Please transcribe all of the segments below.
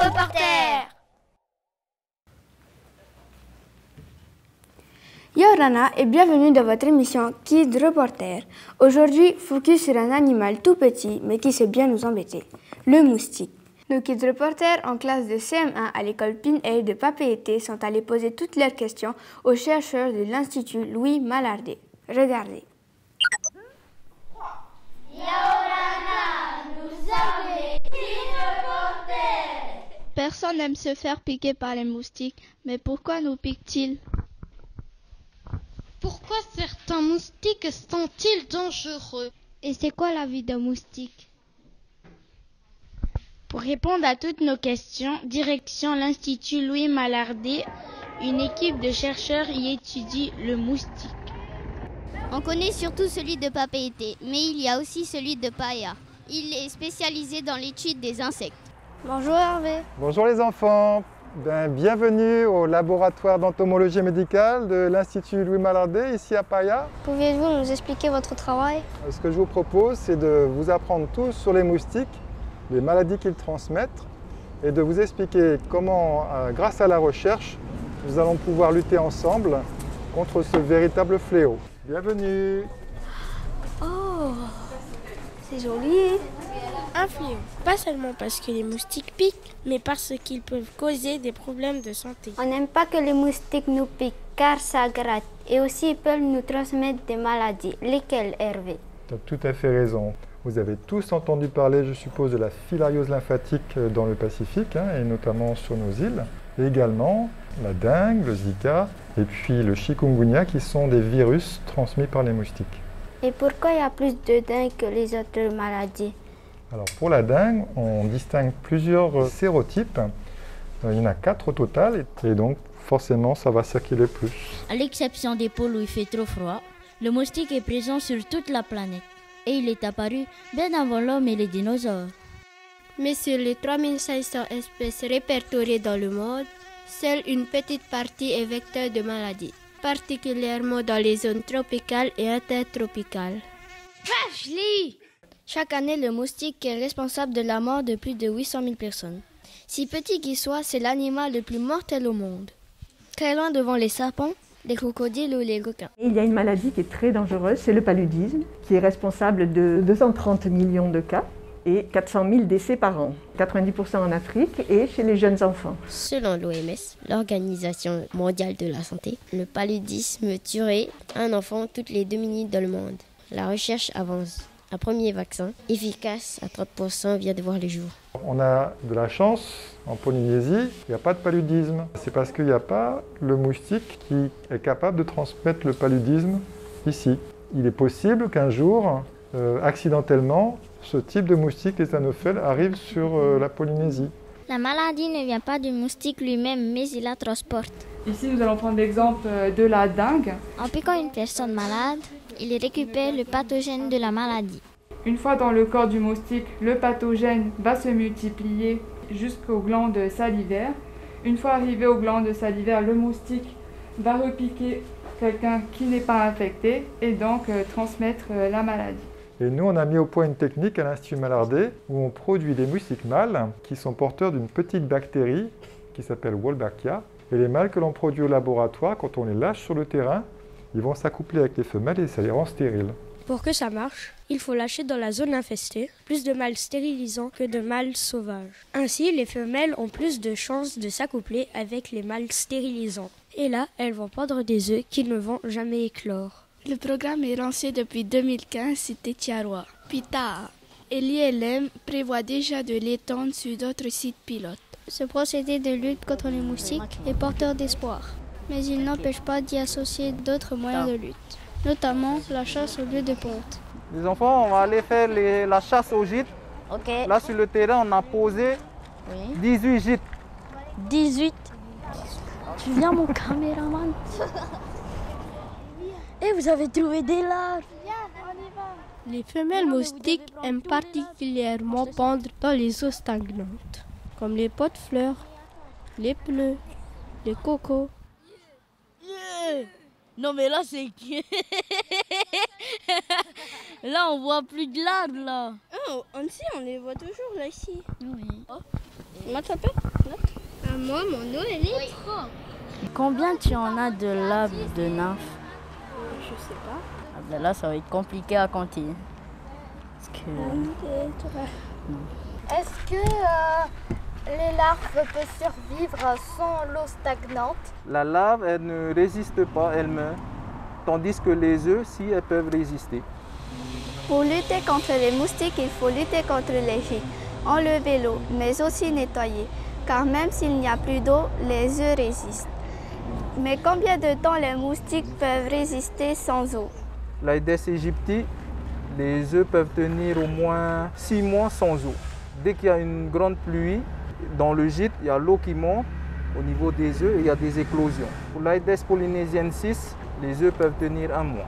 Reporter. Yo Rana et bienvenue dans votre émission Kids Reporter. Aujourd'hui, focus sur un animal tout petit mais qui sait bien nous embêter, le moustique. Nos Kids Reporters en classe de CM1 à l'école Pinhey de Papeete sont allés poser toutes leurs questions aux chercheurs de l'Institut Louis Malardé. Regardez. Yo Rana, nous sommes les Kids Reporters. Personne n'aime se faire piquer par les moustiques, mais pourquoi nous piquent-ils? Pourquoi certains moustiques sont-ils dangereux? Et c'est quoi la vie d'un moustique? Pour répondre à toutes nos questions, direction l'Institut Louis Malardé, une équipe de chercheurs y étudie le moustique. On connaît surtout celui de Papeete, mais il y a aussi celui de Paya. Il est spécialisé dans l'étude des insectes. Bonjour Hervé. Bonjour les enfants. Bienvenue au laboratoire d'entomologie médicale de l'Institut Louis Malardé, ici à Paya. Pouvez-vous nous expliquer votre travail? Ce que je vous propose, c'est de vous apprendre tout sur les moustiques, les maladies qu'ils transmettent, et de vous expliquer comment, grâce à la recherche, nous allons pouvoir lutter ensemble contre ce véritable fléau. Bienvenue. Oh, c'est joli. Un fléau, pas seulement parce que les moustiques piquent, mais parce qu'ils peuvent causer des problèmes de santé. On n'aime pas que les moustiques nous piquent car ça gratte et aussi ils peuvent nous transmettre des maladies. Lesquelles, Hervé? Tu as tout à fait raison. Vous avez tous entendu parler, je suppose, de la filariose lymphatique dans le Pacifique, et notamment sur nos îles. Et également la dengue, le Zika et puis le chikungunya qui sont des virus transmis par les moustiques. Et pourquoi il y a plus de dengue que les autres maladies? Alors pour la dengue, on distingue plusieurs sérotypes. Il y en a 4 au total et donc forcément ça va circuler plus. À l'exception des pôles où il fait trop froid, le moustique est présent sur toute la planète. Et il est apparu bien avant l'homme et les dinosaures. Mais sur les 3500 espèces répertoriées dans le monde, seule une petite partie est vecteur de maladies, particulièrement dans les zones tropicales et intertropicales. Chaque année, le moustique est responsable de la mort de plus de 800 000 personnes. Si petit qu'il soit, c'est l'animal le plus mortel au monde. Très loin devant les serpents, les crocodiles ou les requins. Il y a une maladie qui est très dangereuse, c'est le paludisme, qui est responsable de 230 millions de cas et 400 000 décès par an, 90% en Afrique et chez les jeunes enfants. Selon l'OMS, l'Organisation mondiale de la santé, le paludisme tuerait un enfant toutes les 2 minutes dans le monde. La recherche avance. Un premier vaccin, efficace à 30%, vient de voir le jour. On a de la chance, en Polynésie, il n'y a pas de paludisme. C'est parce qu'il n'y a pas le moustique qui est capable de transmettre le paludisme ici. Il est possible qu'un jour, accidentellement, ce type de moustique, les Anopheles, arrive sur la Polynésie. La maladie ne vient pas du moustique lui-même, mais il la transporte. Ici, nous allons prendre l'exemple de la dengue. En piquant une personne malade, il récupère le pathogène de la maladie. Une fois dans le corps du moustique, le pathogène va se multiplier jusqu'aux glandes salivaires. Une fois arrivé aux glandes salivaires, le moustique va repiquer quelqu'un qui n'est pas infecté et donc transmettre la maladie. Et nous, on a mis au point une technique à l'Institut Malardé où on produit des moustiques mâles qui sont porteurs d'une petite bactérie qui s'appelle Wolbachia. Et les mâles que l'on produit au laboratoire, quand on les lâche sur le terrain, ils vont s'accoupler avec les femelles et ça les rend stériles. Pour que ça marche, il faut lâcher dans la zone infestée plus de mâles stérilisants que de mâles sauvages. Ainsi, les femelles ont plus de chances de s'accoupler avec les mâles stérilisants. Et là, elles vont pondre des œufs qui ne vont jamais éclore. Le programme est lancé depuis 2015, c'était Tiaroa. Pita. Et l'ILM prévoit déjà de l'étendre sur d'autres sites pilotes. Ce procédé de lutte contre les moustiques est porteur d'espoir. Mais il n'empêche pas d'y associer d'autres moyens de lutte, notamment la chasse au lieu de ponte. Les enfants, on va aller faire la chasse au gîte. Okay. Là, sur le terrain, on a posé 18 gîtes. 18. Tu viens, mon caméraman? Et vous avez trouvé des larves. Les femelles moustiques aiment particulièrement pondre dans les eaux stagnantes, comme les pots de fleurs, les pneus, les cocos. Non mais là c'est... Là on voit plus de larves là. Oh, on les voit toujours là ici. Oui. Moi, ça peut? Moi, mon eau, elle est propre. Combien tu en as de labes de nymphes? Je sais pas. Ah ben là, ça va être compliqué à compter. Parce que... Est-ce que les larves peuvent survivre sans l'eau stagnante? La larve, elle ne résiste pas, elle meurt. Tandis que les œufs, si, elles peuvent résister. Pour lutter contre les moustiques, il faut lutter contre les gîtes, enlever l'eau, mais aussi nettoyer, car même s'il n'y a plus d'eau, les œufs résistent. Mais combien de temps les moustiques peuvent résister sans eau? L'Aedes aegypti, les œufs peuvent tenir au moins 6 mois sans eau. Dès qu'il y a une grande pluie, dans le gîte, il y a l'eau qui monte au niveau des œufs et il y a des éclosions. Pour l'Aedes polynésiensis, les œufs peuvent tenir 1 mois.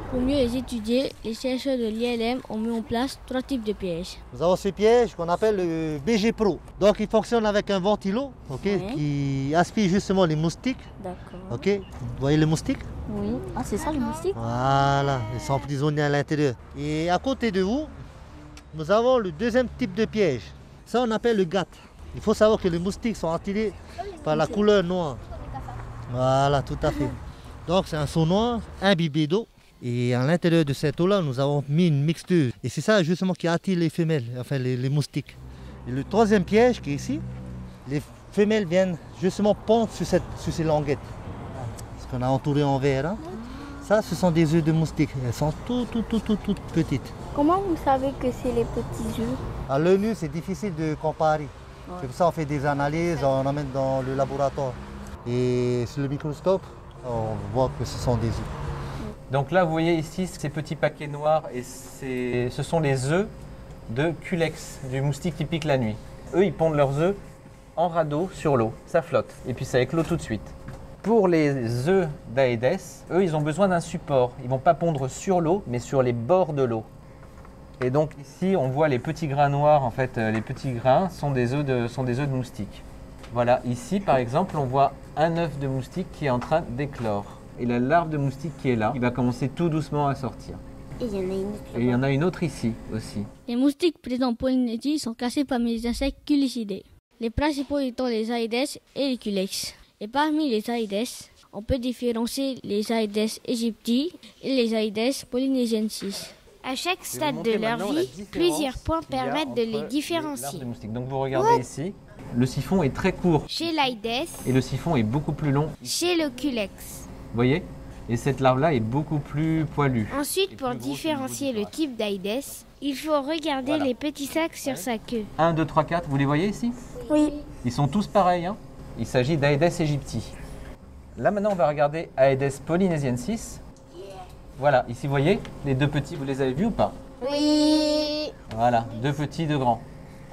Pour mieux les étudier, les chercheurs de l'ILM ont mis en place 3 types de pièges. Nous avons ce piège qu'on appelle le BG Pro. Donc il fonctionne avec un ventilo qui aspire justement les moustiques. D'accord. Vous voyez les moustiques? Oui. Ah, c'est ça les moustiques? Voilà, ils sont prisonniers à l'intérieur. Et à côté de vous, nous avons le deuxième type de piège. Ça on appelle le GATT. Il faut savoir que les moustiques sont attirés par la couleur noire. Voilà, tout à fait. Donc c'est un seau noir imbibé d'eau. Et à l'intérieur de cette eau-là, nous avons mis une mixture. Et c'est ça justement qui attire les femelles, enfin les moustiques. Et le troisième piège qui est ici, les femelles viennent justement pondre sur ces languettes. Ce qu'on a entouré en verre. Hein. Ça, ce sont des œufs de moustiques. Elles sont toutes petites. Comment vous savez que c'est les petits œufs? À l'œil nu, c'est difficile de comparer. Ouais. C'est pour ça qu'on fait des analyses, on emmène dans le laboratoire. Et sur le microscope, on voit que ce sont des œufs. Donc là, vous voyez ici ces petits paquets noirs, et ce sont les œufs de Culex, du moustique qui pique la nuit. Eux, ils pondent leurs œufs en radeau sur l'eau, ça flotte, et puis ça éclot tout de suite. Pour les œufs d'Aedes, eux, ils ont besoin d'un support. Ils ne vont pas pondre sur l'eau, mais sur les bords de l'eau. Et donc ici, on voit les petits grains noirs, en fait, les petits grains sont des œufs de moustique. Voilà, ici, par exemple, on voit un œuf de moustique qui est en train d'éclore. Et la larve de moustique qui est là, il va commencer tout doucement à sortir. Et il y en a une autre. Et il y en a une autre ici aussi. Les moustiques présents en Polynésie sont classés parmi les insectes culicidés. Les principaux étant les Aedes et les Culex. Et parmi les Aedes, on peut différencier les Aedes aegypti et les Aedes polynésiensis. À chaque stade de leur vie, plusieurs points permettent de les différencier. Donc vous regardez ici, le siphon est très court. Chez l'Aedes. Et le siphon est beaucoup plus long. Chez le Culex. Vous voyez? Et cette larve-là est beaucoup plus poilue. Ensuite, pour différencier le type d'Aedes, il faut regarder les petits sacs sur sa queue. 1, 2, 3, 4, vous les voyez ici? Oui. Ils sont tous pareils. Hein. Il s'agit d'Aedes aegypti. Là maintenant, on va regarder Aedes polynésiensis. Voilà, ici vous voyez, les deux petits, vous les avez vus ou pas? Oui. Voilà, deux petits, deux grands.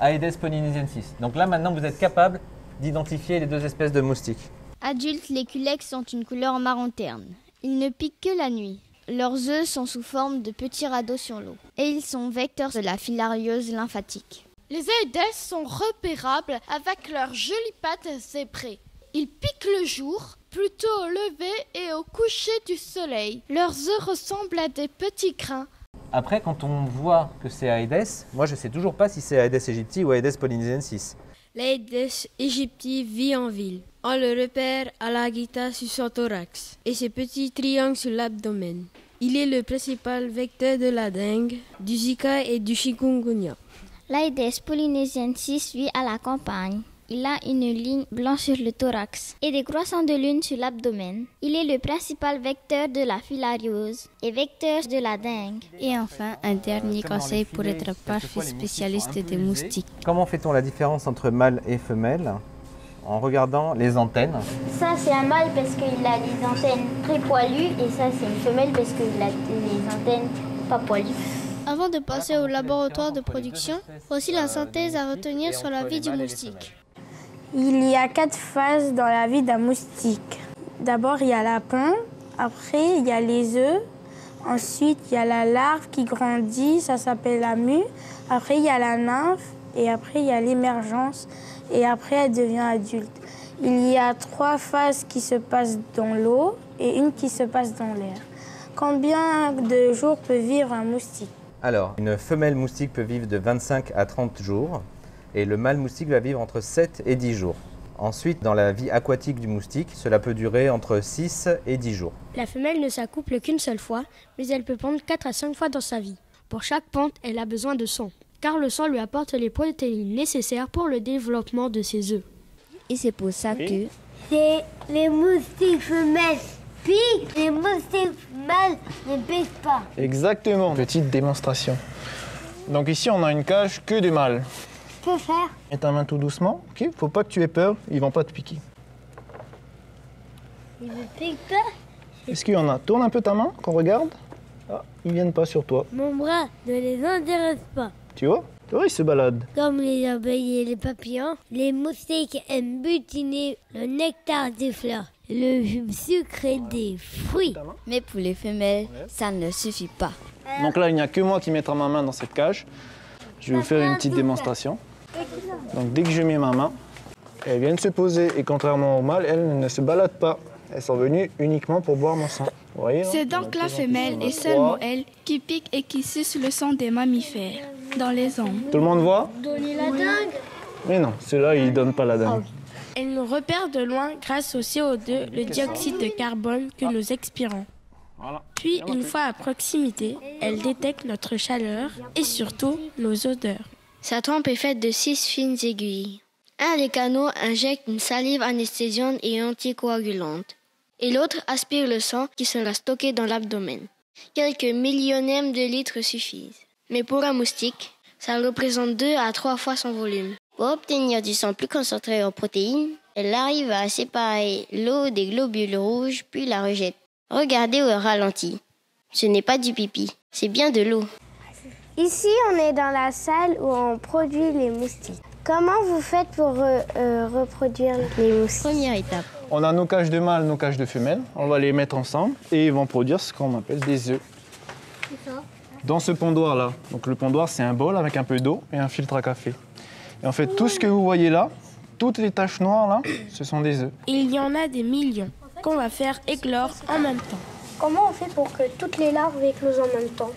Aedes polynésiensis. Donc là maintenant, vous êtes capable d'identifier les deux espèces de moustiques. Adultes, les Culex ont une couleur marron terne. Ils ne piquent que la nuit. Leurs œufs sont sous forme de petits radeaux sur l'eau. Et ils sont vecteurs de la filariose lymphatique. Les Aedes sont repérables avec leurs jolies pattes zébrées. Ils piquent le jour, plutôt au lever et au coucher du soleil. Leurs œufs ressemblent à des petits grains. Après, quand on voit que c'est Aedes, moi je ne sais toujours pas si c'est Aedes aegypti ou Aedes polynésiensis. L'Aedes aegypti vit en ville. On le repère à la guitare sur son thorax et ses petits triangles sur l'abdomen. Il est le principal vecteur de la dengue, du Zika et du chikungunya. L'Aedes polynésiensis vit à la campagne. Il a une ligne blanche sur le thorax et des croissants de lune sur l'abdomen. Il est le principal vecteur de la filariose et vecteur de la dengue. Et enfin, un dernier conseil pour être parfait spécialiste des moustiques. Comment fait-on la différence entre mâle et femelle? En regardant les antennes. Ça, c'est un mâle parce qu'il a les antennes très poilues et ça, c'est une femelle parce qu'il a les antennes pas poilues. Avant de passer au laboratoire de production, voici la synthèse à retenir sur la vie du moustique. Il y a 4 phases dans la vie d'un moustique. D'abord, il y a la ponte, après, il y a les œufs, ensuite, il y a la larve qui grandit, ça s'appelle la mue, après, il y a la nymphe, et après, il y a l'émergence, et après, elle devient adulte. Il y a 3 phases qui se passent dans l'eau et une qui se passe dans l'air. Combien de jours peut vivre un moustique? Alors, une femelle moustique peut vivre de 25 à 30 jours. et le mâle moustique va vivre entre 7 et 10 jours. Ensuite, dans la vie aquatique du moustique, cela peut durer entre 6 et 10 jours. La femelle ne s'accouple qu'une seule fois, mais elle peut pondre 4 à 5 fois dans sa vie. Pour chaque ponte, elle a besoin de sang, car le sang lui apporte les protéines nécessaires pour le développement de ses œufs. Et c'est pour ça que les moustiques femelles piquent, les moustiques mâles ne piquent pas. Exactement. Petite démonstration. Donc ici, on a une cage que des mâles. Que faire? Mets ta main tout doucement, ok? Faut pas que tu aies peur, ils vont pas te piquer. Ils ne piquent pas? Est-ce qu'il y en a? Tourne un peu ta main, qu'on regarde. Ah, ils viennent pas sur toi. Mon bras ne les intéresse pas. Tu vois? Ils se baladent. Comme les abeilles et les papillons, les moustiques aiment butiner le nectar des fleurs, le jus sucré des fruits. Mais pour les femelles, ça ne suffit pas. Donc là, il n'y a que moi qui mettrai ma main dans cette cage. Je vais vous faire une petite démonstration. Donc dès que je mets ma main, elles viennent se poser et contrairement aux mâles, elles ne se baladent pas. Elles sont venues uniquement pour boire mon sang. Vous voyez, c'est donc la femelle et seulement elle qui pique et qui suce le sang des mammifères dans les ondes. Tout le monde voit? Donner la dingue? Mais non, ceux-là, ils ne donnent pas la dingue. Elle nous repère de loin grâce au CO2, le dioxyde de carbone que nous expirons. Puis, une fois à proximité, elle détecte notre chaleur et surtout nos odeurs. Sa trompe est faite de 6 fines aiguilles. Un des canaux injecte une salive anesthésiante et anticoagulante, et l'autre aspire le sang qui sera stocké dans l'abdomen. Quelques millionièmes de litres suffisent. Mais pour un moustique, ça représente 2 à 3 fois son volume. Pour obtenir du sang plus concentré en protéines, elle arrive à séparer l'eau des globules rouges puis la rejette. Regardez au ralenti. Ce n'est pas du pipi, c'est bien de l'eau. Ici, on est dans la salle où on produit les moustiques. Comment vous faites pour reproduire les moustiques? Première étape. On a nos cages de mâles, nos cages de femelles. On va les mettre ensemble et ils vont produire ce qu'on appelle des œufs. C'est ça. Dans ce pondoir-là. Donc le pondoir, c'est un bol avec un peu d'eau et un filtre à café. Et en fait, tout ce que vous voyez là, toutes les taches noires là, ce sont des œufs. Il y en a des millions qu'on va faire éclore en même temps. Comment on fait pour que toutes les larves éclosent en même temps?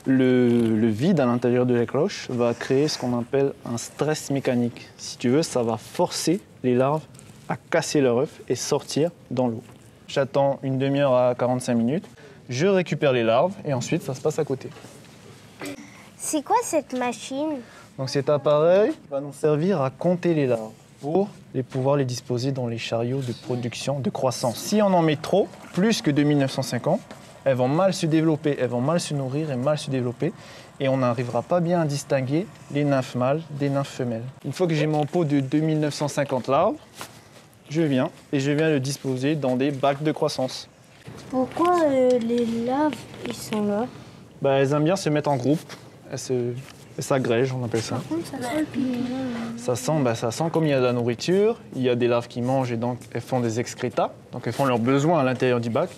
Le vide à l'intérieur de la cloche va créer ce qu'on appelle un stress mécanique. Si tu veux, ça va forcer les larves à casser leur œuf et sortir dans l'eau. J'attends une demi-heure à 45 minutes, je récupère les larves et ensuite ça se passe à côté. C'est quoi cette machine? Donc cet appareil va nous servir à compter les larves pour pouvoir les disposer dans les chariots de production, de croissance. Si on en met trop, plus que 2950, elles vont mal se développer, elles vont mal se nourrir et mal se développer. Et on n'arrivera pas bien à distinguer les nymphes mâles des nymphes femelles. Une fois que j'ai mon pot de 2950 larves, je viens le disposer dans des bacs de croissance. Pourquoi les larves, ils sont là? Elles aiment bien se mettre en groupe, elles s'agrègent, on appelle ça. Par contre, ça sent le piment. Ça sent comme il y a de la nourriture, il y a des larves qui mangent et donc elles font des excrétas, donc elles font leurs besoins à l'intérieur du bac.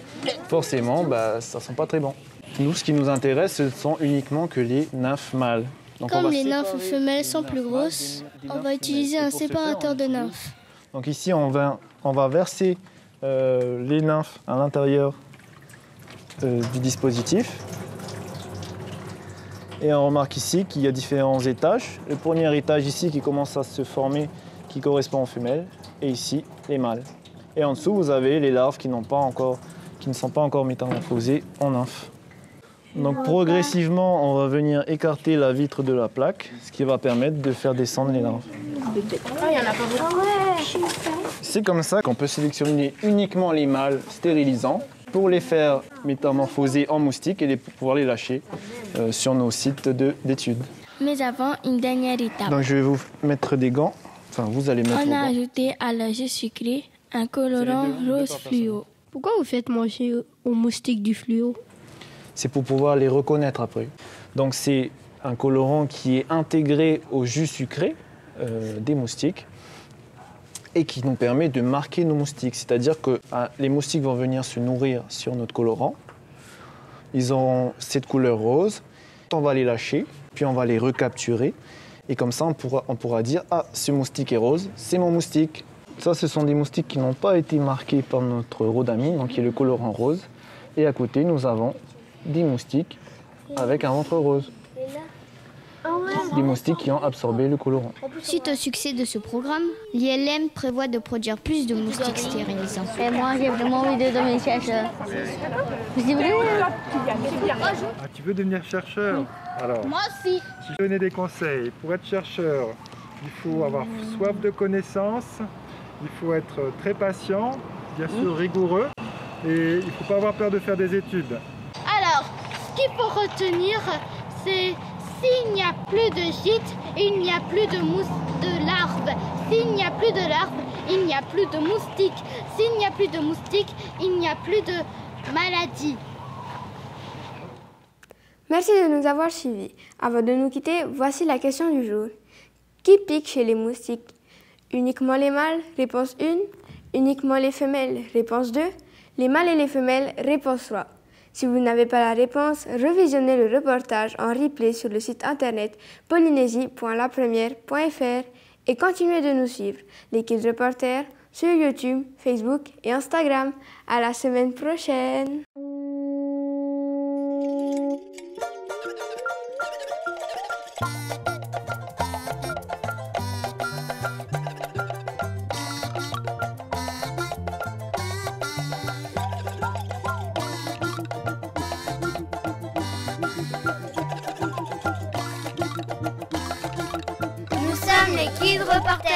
Forcément, ça sent pas très bon. Nous, ce qui nous intéresse, ce sont uniquement que les nymphes mâles. Donc, comme les nymphes femelles sont plus grosses, on va utiliser un séparateur de nymphes. Donc ici, on va verser les nymphes à l'intérieur du dispositif. Et on remarque ici qu'il y a différents étages. Le premier étage ici qui commence à se former, qui correspond aux femelles, et ici, les mâles. Et en dessous, vous avez les larves qui ne sont pas encore métamorphosées en nymphes. Donc progressivement, on va venir écarter la vitre de la plaque, ce qui va permettre de faire descendre les larves. C'est comme ça qu'on peut sélectionner uniquement les mâles stérilisants pour les faire métamorphoser en moustiques et pouvoir les lâcher sur nos sites d'études. Mais avant, une dernière étape. Donc je vais vous mettre des gants. Enfin, vous allez mettre On a ajouté à la jus sucré un colorant rose fluo. Pourquoi vous faites manger aux moustiques du fluo? C'est pour pouvoir les reconnaître après. Donc c'est un colorant qui est intégré au jus sucré des moustiques et qui nous permet de marquer nos moustiques. C'est-à-dire que les moustiques vont venir se nourrir sur notre colorant. Ils auront cette couleur rose. On va les lâcher, puis on va les recapturer. Et comme ça, on pourra dire « Ah, ce moustique est rose, c'est mon moustique ». Ça, ce sont des moustiques qui n'ont pas été marqués par notre rhodamine, donc qui est le colorant rose. Et à côté, nous avons des moustiques avec un ventre rose. des moustiques qui ont absorbé le colorant. Suite au succès de ce programme, l'ILM prévoit de produire plus de moustiques stérilisants. Et moi, j'ai vraiment envie de devenir chercheur. C'est vrai? Ah, tu veux devenir chercheur? Alors, Moi aussi. si je donnais des conseils, pour être chercheur, il faut avoir soif de connaissances, il faut être très patient, bien sûr rigoureux, et il ne faut pas avoir peur de faire des études. Alors, ce qu'il faut retenir, c'est s'il n'y a plus de gîtes, il n'y a plus de larves. S'il n'y a plus de larves, il n'y a plus de moustiques. S'il n'y a plus de moustiques, il n'y a plus de maladies. Merci de nous avoir suivis. Avant de nous quitter, voici la question du jour. Qui pique chez les moustiques? Uniquement les mâles? Réponse 1. Uniquement les femelles? Réponse 2. Les mâles et les femelles? Réponse 3. Si vous n'avez pas la réponse, revisionnez le reportage en replay sur le site internet polynésie.lapremière.fr et continuez de nous suivre, les Kids Reporters, sur YouTube, Facebook et Instagram. À la semaine prochaine! Nous sommes les Kids Reporters.